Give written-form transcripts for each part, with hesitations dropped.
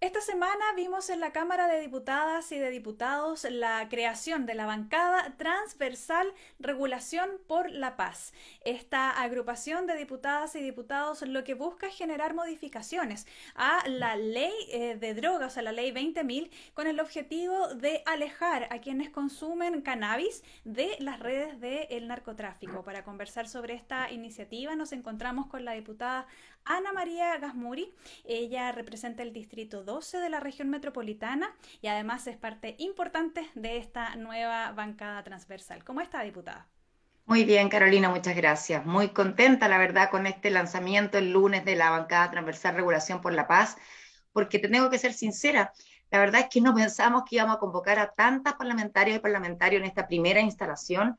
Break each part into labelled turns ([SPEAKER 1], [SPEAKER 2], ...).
[SPEAKER 1] Esta semana vimos en la Cámara de Diputadas y de Diputados la creación de la bancada transversal Regulación por la Paz. Esta agrupación de diputadas y diputados lo que busca es generar modificaciones a la ley de drogas, a la ley 20.000, con el objetivo de alejar a quienes consumen cannabis de las redes del narcotráfico. Para conversar sobre esta iniciativa nos encontramos con la diputada Ana María Gasmuri. Ella representa el distrito 12 de la región metropolitana y además es parte importante de esta nueva bancada transversal. ¿Cómo está, diputada?
[SPEAKER 2] Muy bien, Carolina, muchas gracias. Muy contenta, la verdad, con este lanzamiento el lunes de la bancada transversal Regulación por la Paz, porque te tengo que ser sincera, la verdad es que no pensamos que íbamos a convocar a tantas parlamentarias y parlamentarios en esta primera instalación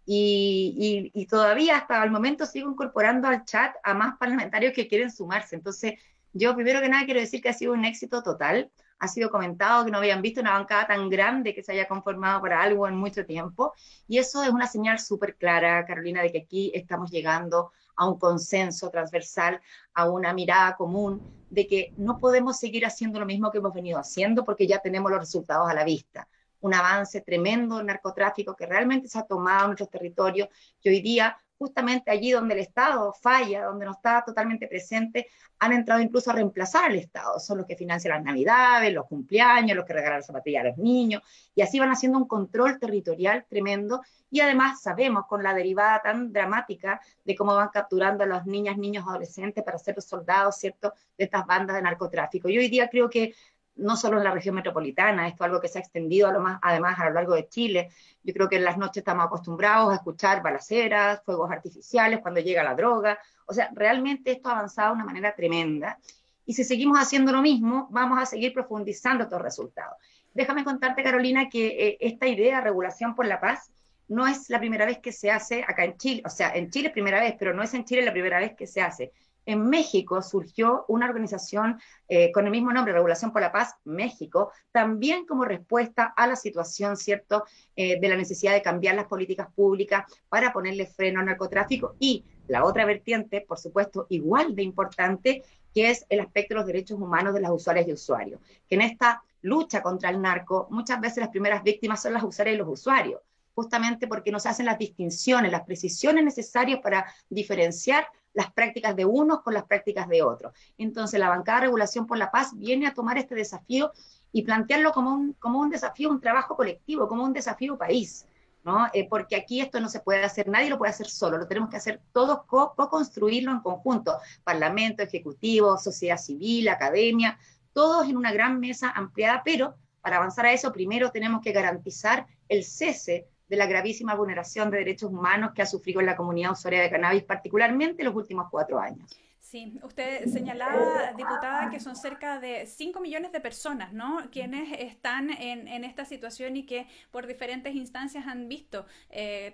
[SPEAKER 2] y todavía hasta el momento sigo incorporando al chat a más parlamentarios que quieren sumarse. Entonces, yo primero que nada quiero decir que ha sido un éxito total. Ha sido comentado que no habían visto una bancada tan grande que se haya conformado para algo en mucho tiempo. Y eso es una señal súper clara, Carolina, de que aquí estamos llegando a un consenso transversal, a una mirada común, de que no podemos seguir haciendo lo mismo que hemos venido haciendo porque ya tenemos los resultados a la vista. Un avance tremendo del narcotráfico que realmente se ha tomado en nuestros territorios, que hoy día, justamente allí donde el Estado falla, donde no está totalmente presente, han entrado incluso a reemplazar al Estado. Son los que financian las navidades, los cumpleaños, los que regalan zapatillas a los niños, y así van haciendo un control territorial tremendo. Y además sabemos con la derivada tan dramática de cómo van capturando a las niñas, niños, adolescentes para ser los soldados, ¿cierto?, de estas bandas de narcotráfico. Y hoy día creo que no solo en la región metropolitana, esto es algo que se ha extendido además a lo largo de Chile. Yo creo que en las noches estamos acostumbrados a escuchar balaceras, fuegos artificiales cuando llega la droga. O sea, realmente esto ha avanzado de una manera tremenda. Y si seguimos haciendo lo mismo, vamos a seguir profundizando estos resultados. Déjame contarte, Carolina, que esta idea, regulación por la paz, no es la primera vez que se hace acá en Chile. O sea, en Chile es primera vez, pero no es en Chile la primera vez que se hace. En México surgió una organización con el mismo nombre, Regulación por la Paz México, también como respuesta a la situación, ¿cierto?, de la necesidad de cambiar las políticas públicas para ponerle freno al narcotráfico. Y la otra vertiente, por supuesto, igual de importante, que es el aspecto de los derechos humanos de las usuarias y usuarios, que en esta lucha contra el narco, muchas veces las primeras víctimas son las usuarias y los usuarios, justamente porque no se hacen las distinciones, las precisiones necesarias para diferenciar las prácticas de unos con las prácticas de otros. Entonces, la bancada de Regulación por la Paz viene a tomar este desafío y plantearlo como un desafío, un trabajo colectivo, como un desafío país, ¿no? Porque aquí esto no se puede hacer, nadie lo puede hacer solo, lo tenemos que hacer todos, co-construirlo en conjunto, Parlamento, Ejecutivo, sociedad civil, academia, todos en una gran mesa ampliada, pero para avanzar a eso, primero tenemos que garantizar el cese de la gravísima vulneración de derechos humanos que ha sufrido en la comunidad usuaria de cannabis, particularmente en los últimos 4 años.
[SPEAKER 1] Sí, usted señalaba, diputada, que son cerca de 5 millones de personas, ¿no?, quienes están en esta situación y que por diferentes instancias han visto,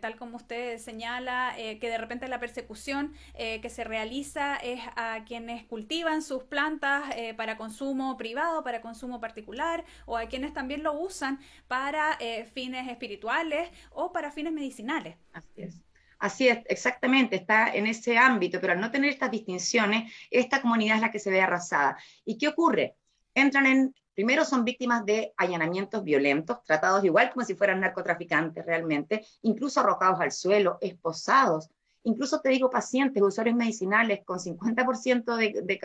[SPEAKER 1] tal como usted señala, que de repente la persecución que se realiza es a quienes cultivan sus plantas para consumo privado, para consumo particular, o a quienes también lo usan para fines espirituales o para fines medicinales.
[SPEAKER 2] Así es. Así es, exactamente, está en ese ámbito, pero al no tener estas distinciones, esta comunidad es la que se ve arrasada. ¿Y qué ocurre? Primero son víctimas de allanamientos violentos, tratados igual como si fueran narcotraficantes realmente, incluso arrojados al suelo, esposados, incluso te digo pacientes, usuarios medicinales con 50% de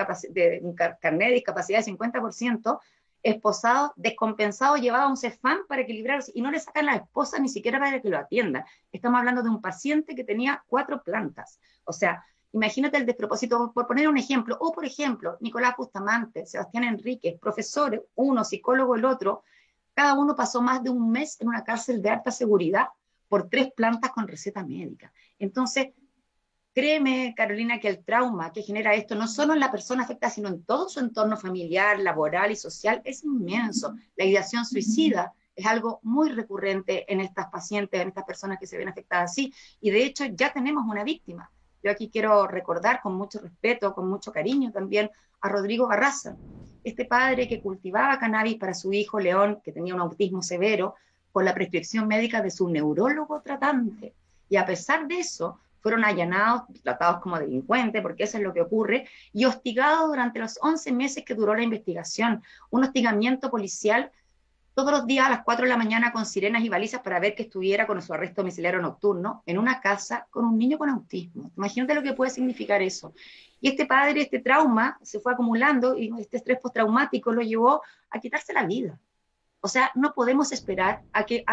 [SPEAKER 2] carnet de discapacidad de 50%, esposados, descompensados, llevados a un CEFAM para equilibrarse y no le sacan la esposa ni siquiera para que lo atienda. Estamos hablando de un paciente que tenía 4 plantas. O sea, imagínate el despropósito, por poner un ejemplo, o por ejemplo, Nicolás Bustamante, Sebastián Enríquez, profesores, uno, psicólogo el otro, cada uno pasó más de un mes en una cárcel de alta seguridad por 3 plantas con receta médica. Entonces, créeme, Carolina, que el trauma que genera esto, no solo en la persona afectada, sino en todo su entorno familiar, laboral y social, es inmenso. La ideación suicida es algo muy recurrente en estas pacientes, en estas personas que se ven afectadas así, y de hecho ya tenemos una víctima. Yo aquí quiero recordar con mucho respeto, con mucho cariño también a Rodrigo Barraza, este padre que cultivaba cannabis para su hijo León, que tenía un autismo severo, con la prescripción médica de su neurólogo tratante. Y a pesar de eso, fueron allanados, tratados como delincuentes, porque eso es lo que ocurre, y hostigados durante los 11 meses que duró la investigación, un hostigamiento policial todos los días a las 4 de la mañana con sirenas y balizas para ver que estuviera con su arresto domiciliario nocturno en una casa con un niño con autismo. Imagínate lo que puede significar eso. Y este padre, este trauma se fue acumulando y este estrés postraumático lo llevó a quitarse la vida. O sea, no podemos esperar a que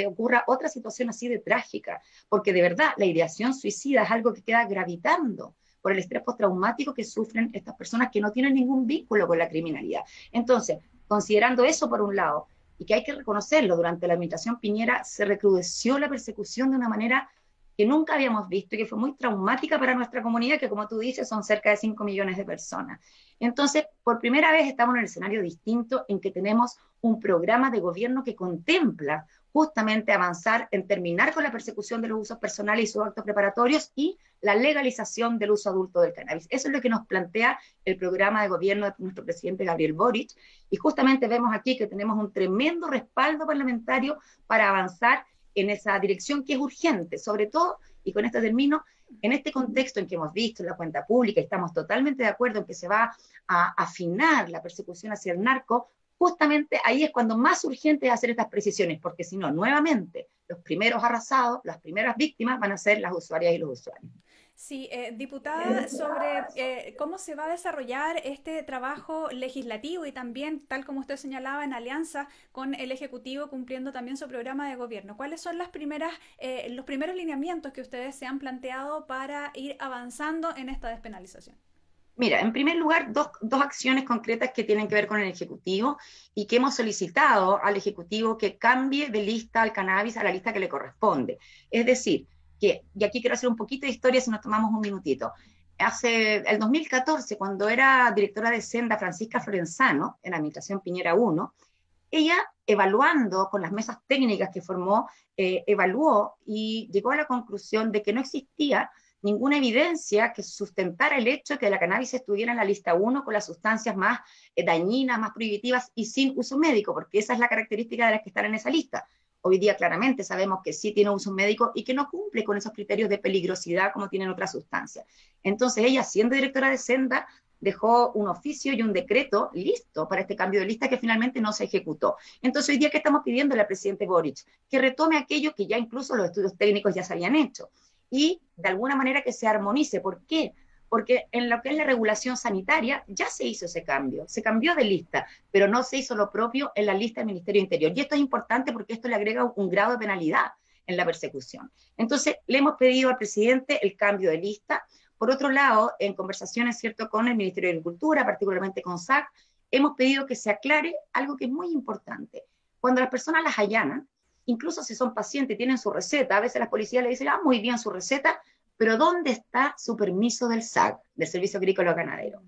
[SPEAKER 2] ocurra otra situación así de trágica, porque de verdad la ideación suicida es algo que queda gravitando por el estrés postraumático que sufren estas personas que no tienen ningún vínculo con la criminalidad. Entonces, considerando eso por un lado, y que hay que reconocerlo, durante la administración Piñera se recrudeció la persecución de una manera que nunca habíamos visto y que fue muy traumática para nuestra comunidad, que como tú dices son cerca de 5 millones de personas. Entonces, por primera vez estamos en un escenario distinto en que tenemos un programa de gobierno que contempla justamente avanzar en terminar con la persecución de los usos personales y sus actos preparatorios y la legalización del uso adulto del cannabis. Eso es lo que nos plantea el programa de gobierno de nuestro presidente Gabriel Boric, y justamente vemos aquí que tenemos un tremendo respaldo parlamentario para avanzar en esa dirección que es urgente, sobre todo, y con esto termino, en este contexto en que hemos visto la cuenta pública, y estamos totalmente de acuerdo en que se va a afinar la persecución hacia el narco, justamente ahí es cuando más urgente es hacer estas precisiones, porque si no, nuevamente, los primeros arrasados, las primeras víctimas van a ser las usuarias y los usuarios.
[SPEAKER 1] Sí, diputada, sobre cómo se va a desarrollar este trabajo legislativo y también, tal como usted señalaba, en alianza con el Ejecutivo, cumpliendo también su programa de gobierno. ¿Cuáles son los primeros lineamientos que ustedes se han planteado para ir avanzando en esta despenalización?
[SPEAKER 2] Mira, en primer lugar, dos acciones concretas que tienen que ver con el Ejecutivo y que hemos solicitado al Ejecutivo que cambie de lista al cannabis a la lista que le corresponde. Es decir, y aquí quiero hacer un poquito de historia si nos tomamos un minutito. Hace el 2014, cuando era directora de Senda Francisca Florenzano, en la administración Piñera 1, ella, evaluando con las mesas técnicas que formó, evaluó y llegó a la conclusión de que no existía ninguna evidencia que sustentara el hecho de que la cannabis estuviera en la lista 1 con las sustancias más dañinas, más prohibitivas y sin uso médico, porque esa es la característica de las que están en esa lista. Hoy día claramente sabemos que sí tiene uso médico y que no cumple con esos criterios de peligrosidad como tienen otras sustancias. Entonces ella, siendo directora de Senda, dejó un oficio y un decreto listo para este cambio de lista que finalmente no se ejecutó. Entonces hoy día, ¿qué estamos pidiendo al presidente Boric? Que retome aquello que ya incluso los estudios técnicos ya se habían hecho y de alguna manera que se armonice. ¿Por qué? Porque en lo que es la regulación sanitaria ya se hizo ese cambio, se cambió de lista, pero no se hizo lo propio en la lista del Ministerio del Interior. Y esto es importante porque esto le agrega un grado de penalidad en la persecución. Entonces, le hemos pedido al presidente el cambio de lista. Por otro lado, en conversaciones, ¿cierto?, con el Ministerio de Agricultura, particularmente con SAC, hemos pedido que se aclare algo que es muy importante. Cuando las personas las allanan, incluso si son pacientes, tienen su receta, a veces las policías le dicen, muy bien su receta, pero ¿dónde está su permiso del SAG, del Servicio Agrícola Ganadero?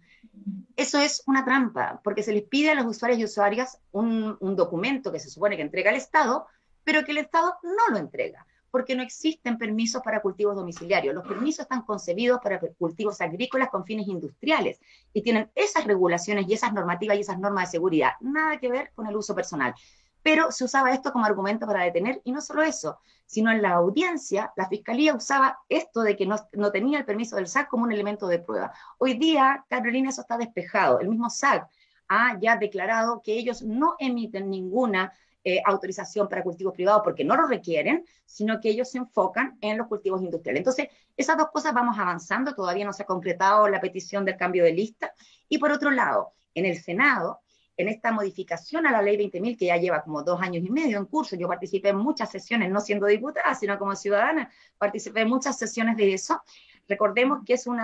[SPEAKER 2] Eso es una trampa, porque se les pide a los usuarios y usuarias un documento que se supone que entrega el Estado, pero que el Estado no lo entrega, porque no existen permisos para cultivos domiciliarios. Los permisos están concebidos para cultivos agrícolas con fines industriales y tienen esas regulaciones y esas normativas y esas normas de seguridad, nada que ver con el uso personal. Pero se usaba esto como argumento para detener, y no solo eso, sino en la audiencia, la fiscalía usaba esto de que no tenía el permiso del SAC como un elemento de prueba. Hoy día, Carolina, eso está despejado. El mismo SAC ha ya declarado que ellos no emiten ninguna autorización para cultivos privados porque no lo requieren, sino que ellos se enfocan en los cultivos industriales. Entonces, esas dos cosas vamos avanzando, todavía no se ha concretado la petición del cambio de lista. Y por otro lado, en el Senado, en esta modificación a la ley 20.000, que ya lleva como 2 años y medio en curso, yo participé en muchas sesiones, no siendo diputada, sino como ciudadana, participé en muchas sesiones de eso. Recordemos que son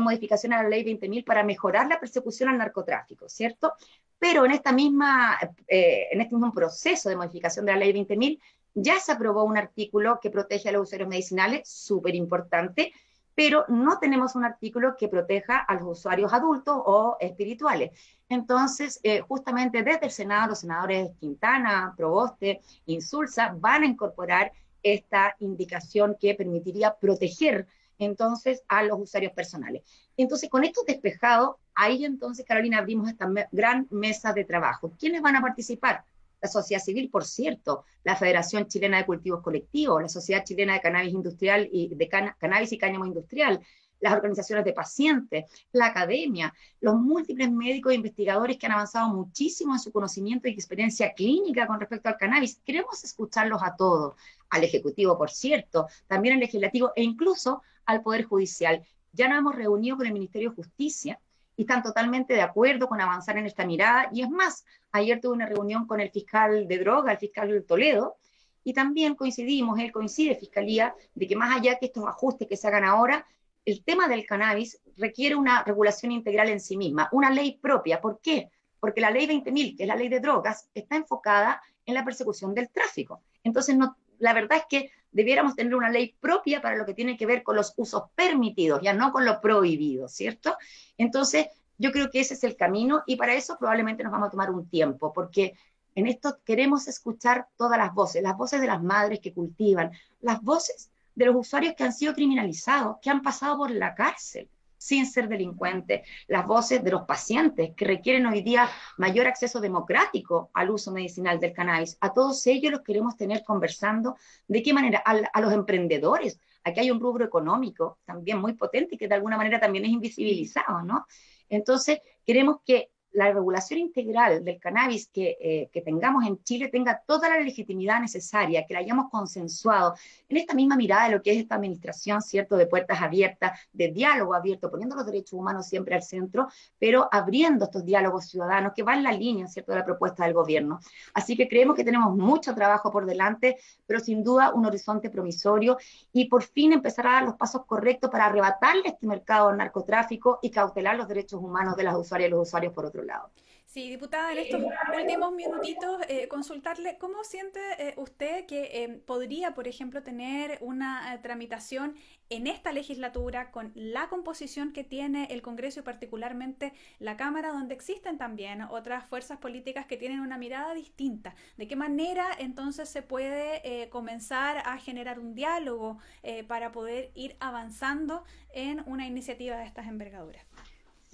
[SPEAKER 2] modificaciones a la ley 20.000 para mejorar la persecución al narcotráfico, ¿cierto? Pero en este mismo proceso de modificación de la ley 20.000, ya se aprobó un artículo que protege a los usuarios medicinales, súper importante, pero no tenemos un artículo que proteja a los usuarios adultos o espirituales. Entonces, justamente desde el Senado, los senadores Quintana, Proboste, Insulza, van a incorporar esta indicación que permitiría proteger entonces a los usuarios personales. Entonces, con esto despejado, ahí entonces, Carolina, abrimos esta gran mesa de trabajo. ¿Quiénes van a participar? la sociedad civil, por cierto, la Federación Chilena de Cultivos Colectivos, la Sociedad Chilena de Cannabis Industrial y de Cannabis y Cáñamo Industrial, las organizaciones de pacientes, la academia, los múltiples médicos e investigadores que han avanzado muchísimo en su conocimiento y experiencia clínica con respecto al cannabis. Queremos escucharlos a todos, al Ejecutivo, por cierto, también al Legislativo e incluso al Poder Judicial. Ya nos hemos reunido con el Ministerio de Justicia y están totalmente de acuerdo con avanzar en esta mirada. Y es más, ayer tuve una reunión con el fiscal de droga, el fiscal Toledo, y también coincidimos, él coincide, Fiscalía, de que más allá que estos ajustes que se hagan ahora, el tema del cannabis requiere una regulación integral en sí misma, una ley propia. ¿Por qué? Porque la ley 20.000, que es la ley de drogas, está enfocada en la persecución del tráfico. Entonces, no, la verdad es que debiéramos tener una ley propia para lo que tiene que ver con los usos permitidos, ya no con lo prohibido, ¿cierto? Entonces, yo creo que ese es el camino y para eso probablemente nos vamos a tomar un tiempo, porque en esto queremos escuchar todas las voces de las madres que cultivan, las voces de los usuarios que han sido criminalizados, que han pasado por la cárcel sin ser delincuentes, las voces de los pacientes que requieren hoy día mayor acceso democrático al uso medicinal del cannabis. A todos ellos los queremos tener conversando. ¿De qué manera? A los emprendedores. Aquí hay un rubro económico también muy potente y que de alguna manera también es invisibilizado, ¿no? Entonces, queremos que la regulación integral del cannabis que tengamos en Chile tenga toda la legitimidad necesaria, que la hayamos consensuado en esta misma mirada de lo que es esta administración, ¿cierto?, de puertas abiertas, de diálogo abierto, poniendo los derechos humanos siempre al centro, pero abriendo estos diálogos ciudadanos que van en la línea, ¿cierto?, de la propuesta del gobierno. Así que creemos que tenemos mucho trabajo por delante, pero sin duda un horizonte promisorio y por fin empezar a dar los pasos correctos para arrebatarle este mercado al narcotráfico y cautelar los derechos humanos de las usuarias y los usuarios por otro lado.
[SPEAKER 1] Sí, diputada, en estos últimos minutitos, consultarle cómo siente usted que podría, por ejemplo, tener una tramitación en esta legislatura con la composición que tiene el Congreso y particularmente la Cámara, donde existen también otras fuerzas políticas que tienen una mirada distinta. ¿De qué manera entonces se puede comenzar a generar un diálogo para poder ir avanzando en una iniciativa de estas envergaduras?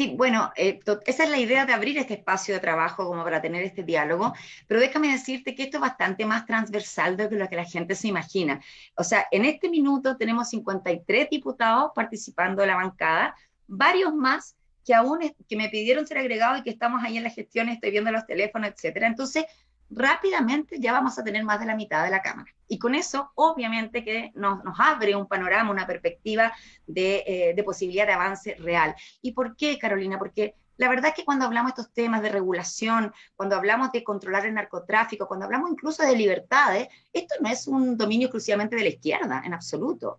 [SPEAKER 2] Sí, bueno, esa es la idea de abrir este espacio de trabajo como para tener este diálogo, pero déjame decirte que esto es bastante más transversal de lo que la gente se imagina. O sea, en este minuto tenemos 53 diputados participando de la bancada, varios más que aún que me pidieron ser agregados y que estamos ahí en la gestión, estoy viendo los teléfonos, etcétera. Entonces, rápidamente ya vamos a tener más de la mitad de la Cámara. Y con eso, obviamente, que nos abre un panorama, una perspectiva de posibilidad de avance real. ¿Y por qué, Carolina? Porque la verdad es que cuando hablamos de estos temas de regulación, cuando hablamos de controlar el narcotráfico, cuando hablamos incluso de libertades, esto no es un dominio exclusivamente de la izquierda, en absoluto.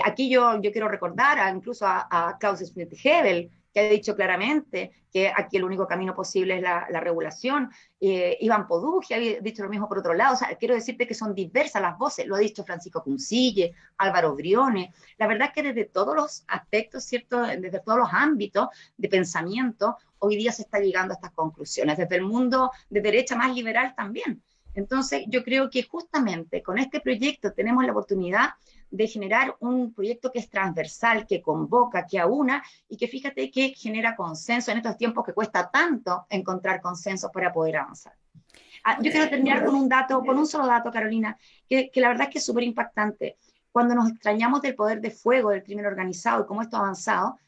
[SPEAKER 2] Aquí yo quiero recordar incluso a Klaus Schmidt-Hebel, que ha dicho claramente que aquí el único camino posible es la regulación. Iván Poduggi ha dicho lo mismo por otro lado. O sea, quiero decirte que son diversas las voces, lo ha dicho Francisco Cuncille, Álvaro Briones. La verdad es que desde todos los aspectos, ¿cierto? Desde todos los ámbitos de pensamiento, hoy día se está llegando a estas conclusiones, desde el mundo de derecha más liberal también. Entonces, yo creo que justamente con este proyecto tenemos la oportunidad de generar un proyecto que es transversal, que convoca, que aúna y que fíjate que genera consenso en estos tiempos que cuesta tanto encontrar consensos para poder avanzar. Yo quiero terminar con un dato, con un solo dato, Carolina, que la verdad es que es súper impactante. Cuando nos extrañamos del poder de fuego del crimen organizado y cómo esto ha avanzado,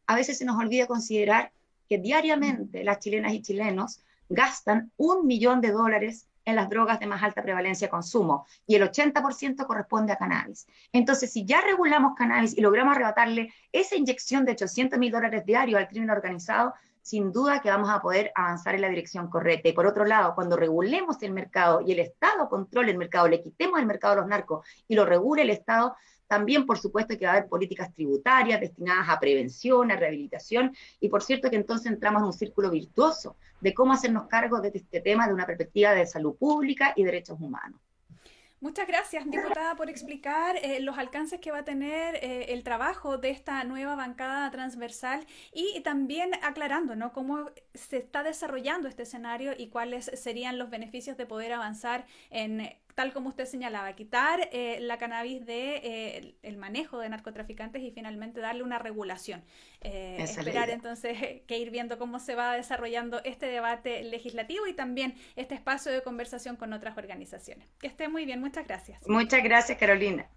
[SPEAKER 2] a veces se nos olvida considerar que diariamente las chilenas y chilenos gastan $1.000.000 en las drogas de más alta prevalencia de consumo y el 80% corresponde a cannabis. Entonces, si ya regulamos cannabis y logramos arrebatarle esa inyección de $800.000 diarios al crimen organizado, sin duda que vamos a poder avanzar en la dirección correcta. Y por otro lado, cuando regulemos el mercado y el Estado controle el mercado, le quitemos el mercado a los narcos y lo regule el Estado, también, por supuesto, que va a haber políticas tributarias destinadas a prevención, a rehabilitación, y por cierto que entonces entramos en un círculo virtuoso de cómo hacernos cargo de este tema de una perspectiva de salud pública y derechos humanos.
[SPEAKER 1] Muchas gracias, diputada, por explicar los alcances que va a tener el trabajo de esta nueva bancada transversal y también aclarando, ¿no?, cómo se está desarrollando este escenario y cuáles serían los beneficios de poder avanzar en tal como usted señalaba, quitar la cannabis de el manejo de narcotraficantes y finalmente darle una regulación.
[SPEAKER 2] Esa es la
[SPEAKER 1] Esperar
[SPEAKER 2] idea.
[SPEAKER 1] entonces que ir viendo cómo se va desarrollando este debate legislativo y también este espacio de conversación con otras organizaciones. Que esté muy bien, muchas gracias.
[SPEAKER 2] Muchas gracias, Carolina.